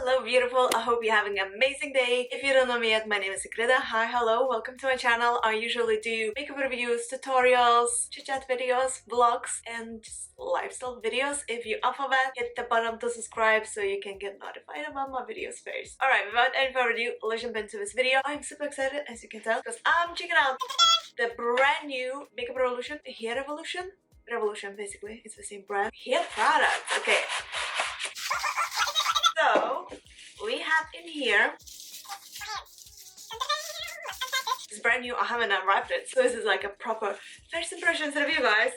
Hello beautiful, I hope you're having an amazing day. If you don't know me yet, my name is Ingrida. Hi, hello, welcome to my channel. I usually do makeup reviews, tutorials, chit chat videos, vlogs, and just lifestyle videos. If you're up for that, hit the button to subscribe so you can get notified about my videos first. Alright, without any further ado, let's jump into this video. I'm super excited, as you can tell, because I'm checking out the brand new Makeup Revolution, Hair Revolution basically, it's the same brand, hair products. Okay. So, we have in here, it's brand new, I haven't unwrapped it, so this is like a proper first impressions review, guys.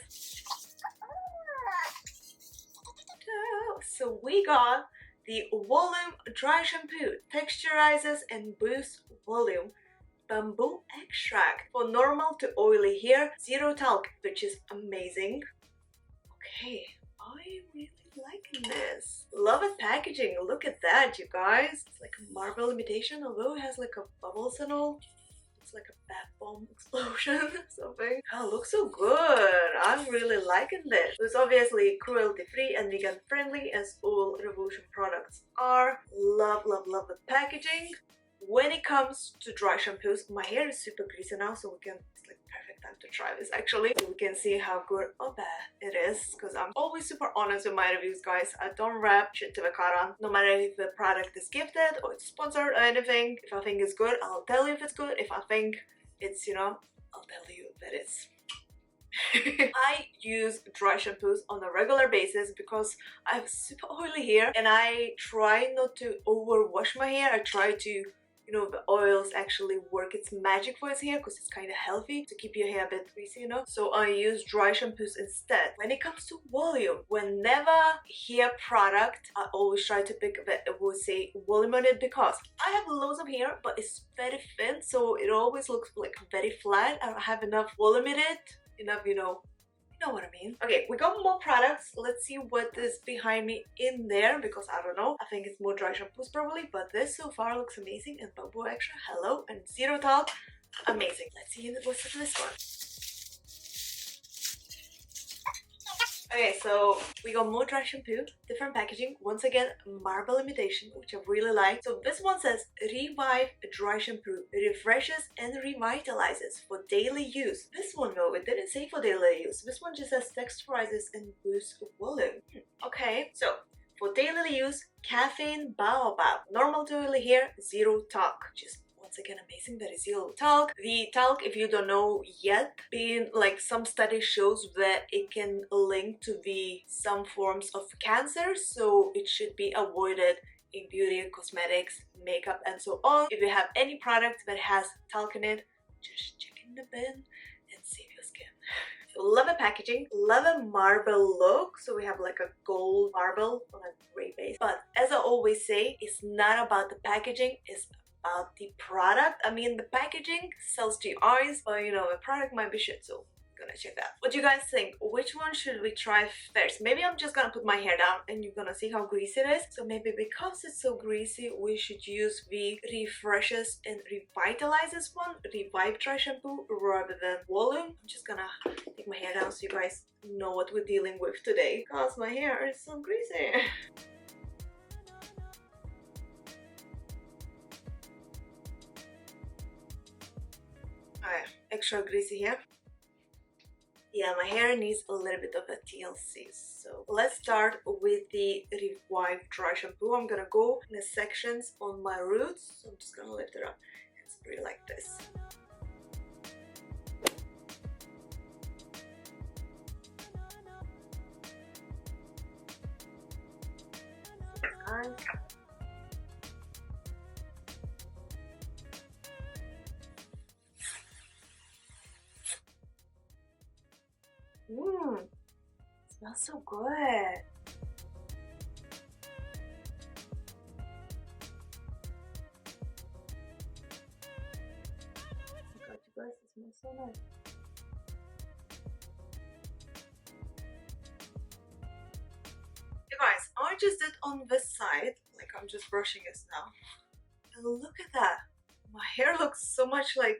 So we got the Volume Dry Shampoo, texturizes and boosts volume, bamboo extract for normal to oily hair, zero talc, which is amazing. Okay, I really liking this. Love the packaging. Look at that, you guys. It's like a marble imitation, although it has like a bubbles and all. It's like a bath bomb explosion or something. Oh, it looks so good. I'm really liking this. It's obviously cruelty free and vegan friendly, as all Revolution products are. Love, love, love the packaging. When it comes to dry shampoos, my hair is super greasy now, so it's like perfect time to try this actually. So we can see how good or bad it is, because I'm always super honest with my reviews, guys. I don't wrap shit to the cara, no matter if the product is gifted or it's sponsored or anything. If I think it's good, I'll tell you if it's good. If I think it's, I'll tell you that it's I use dry shampoos on a regular basis because I have super oily hair and I try not to overwash my hair. I try to the oils actually work its magic for its hair, because it's kind of healthy to keep your hair a bit greasy, so I use dry shampoos instead. When it comes to volume, whenever hair product, I always try to pick that would say volume on it, because I have loads of hair but it's very thin, so it always looks like very flat. I don't have enough volume in it, enough, you know what I mean. Okay, we got more products. Let's see what is behind me in there, because I don't know. I think it's more dry shampoos probably, but this so far looks amazing. And bamboo extra, hello, and zero talc, amazing. Let's see what's in this one. Okay, so we got more dry shampoo, different packaging, once again marble imitation, which I really like. So this one says Revive Dry Shampoo, refreshes and revitalizes for daily use. This one, no, it didn't say for daily use. This one just says texturizes and boosts volume. Okay, so for daily use, caffeine baobab, normal to oily hair, zero talc, just once again amazing. That is zero talc. The talc, if you don't know yet, being like some study shows that it can link to some forms of cancer, so it should be avoided in beauty, cosmetics, makeup, and so on. If you have any product that has talc in it, just check in the bin and save your skin. Love the packaging, love a marble look. So we have like a gold marble on a gray base, but as I always say, it's not about the packaging, it's about the product. I mean, the packaging sells to your eyes, but the product might be shit, so I'm gonna check that. What do you guys think? Which one should we try first? Maybe I'm just gonna put my hair down and you're gonna see how greasy it is. So maybe because it's so greasy, we should use the refreshes and revitalizes one, Revive Dry Shampoo, rather than volume. I'm just gonna take my hair down so you guys know what we're dealing with today, because my hair is so greasy. Extra greasy hair. Yeah, my hair needs a little bit of a TLC. So let's start with the Revive Dry Shampoo. I'm gonna go in the sections on my roots. So I'm just gonna lift it up and spray like this. Smells so good. Oh my god, you guys, it smells so nice. You guys, I just did on this side, like I'm just brushing this now. And look at that. My hair looks so much like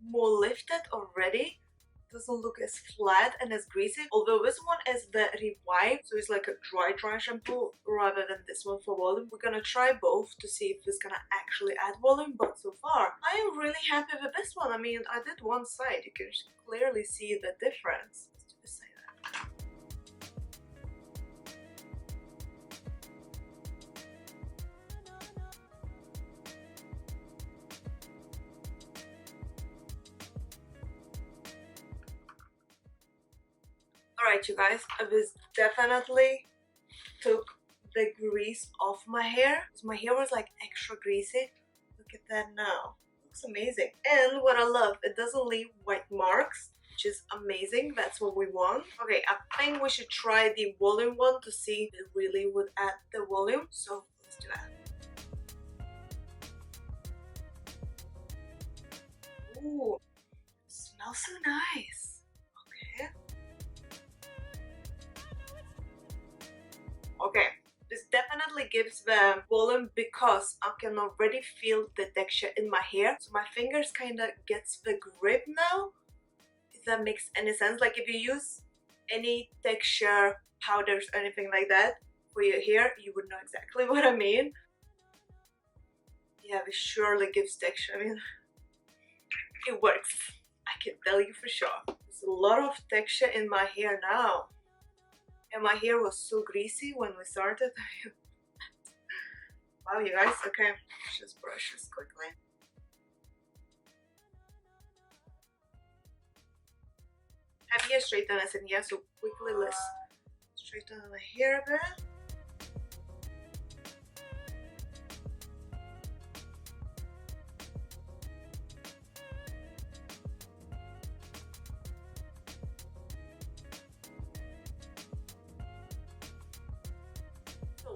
more lifted already doesn't look as flat and as greasy, although this one is the Revive, so it's like a dry shampoo rather than this one for volume. We're gonna try both to see if it's gonna actually add volume, but so far I am really happy with this one. I mean, I did one side, you can clearly see the difference. Let's do this side. Alright you guys, this definitely took the grease off my hair. My hair was like extra greasy. Look at that now. Looks amazing. And what I love, it doesn't leave white marks, which is amazing. That's what we want. Okay, I think we should try the volume one to see if it really would add the volume. So let's do that. Ooh, smells so nice. Okay. Okay, this definitely gives the volume because I can already feel the texture in my hair. So my fingers kind of gets the grip now, if that makes any sense. Like if you use any texture powders or anything like that for your hair, you would know exactly what I mean. Yeah, it surely gives texture. I mean, it works. I can tell you for sure. There's a lot of texture in my hair now. And my hair was so greasy when we started. Wow, you guys. Okay, just brush this quickly. Have hair straighteners in here, so quickly let's straighten the hair a bit.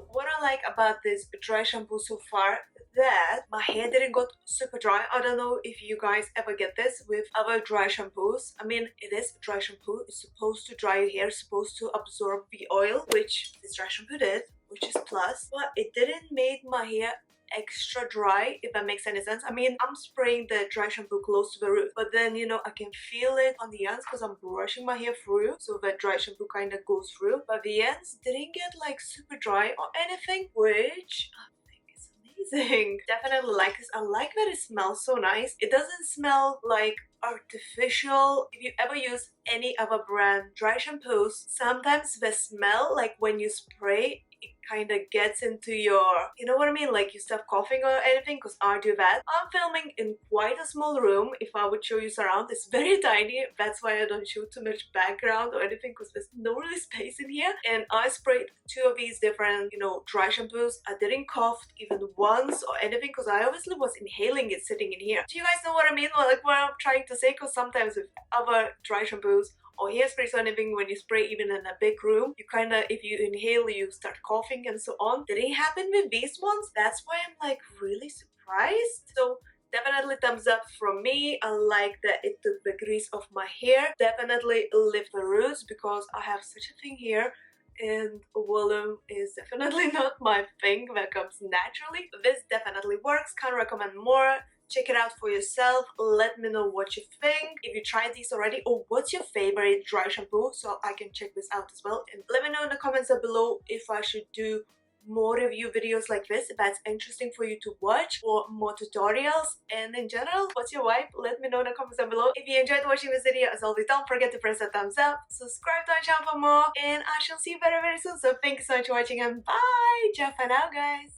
What I like about this dry shampoo so far, that my hair didn't got super dry. I don't know if you guys ever get this with other dry shampoos. I mean, it is dry shampoo. It's supposed to dry your hair, supposed to absorb the oil, which this dry shampoo did, which is plus. But it didn't make my hair extra dry, if that makes any sense. I mean, I'm spraying the dry shampoo close to the root, but then, you know, I can feel it on the ends because I'm brushing my hair through, so the dry shampoo kind of goes through, but the ends didn't get like super dry or anything, which I think is amazing. Definitely like this. I like that it smells so nice. It doesn't smell like artificial. If you ever use any other brand dry shampoos, sometimes the smell, like when you spray, it kind of gets into your, you know what I mean, like you start coughing or anything, because I do that. I'm filming in quite a small room. If I would show you surround, it's very tiny. That's why I don't show too much background or anything, because there's no really space in here. And I sprayed 2 of these different, you know, dry shampoos. I didn't cough even once or anything, because I obviously was inhaling it sitting in here. Do you guys know what I mean? Or like what I'm trying to say? Because sometimes with other dry shampoos or hairsprays or anything, when you spray even in a big room, you kind of, if you inhale, you start coughing and so on. Didn't happen with these ones. That's why I'm like really surprised. So definitely thumbs up from me. I like that it took the grease off my hair. Definitely lift the roots, because I have such a thing here and volume is definitely not my thing that comes naturally. This definitely works. Can't recommend more. Check it out for yourself. Let me know what you think. If you tried these already, or what's your favorite dry shampoo, so I can check this out as well. And let me know in the comments down below if I should do more review videos like this, if that's interesting for you to watch, or more tutorials. And in general, what's your vibe? Let me know in the comments down below. If you enjoyed watching this video, as always, don't forget to press that thumbs up, subscribe to our channel for more, and I shall see you very soon. So thank you so much for watching, and bye! Ciao for now, guys!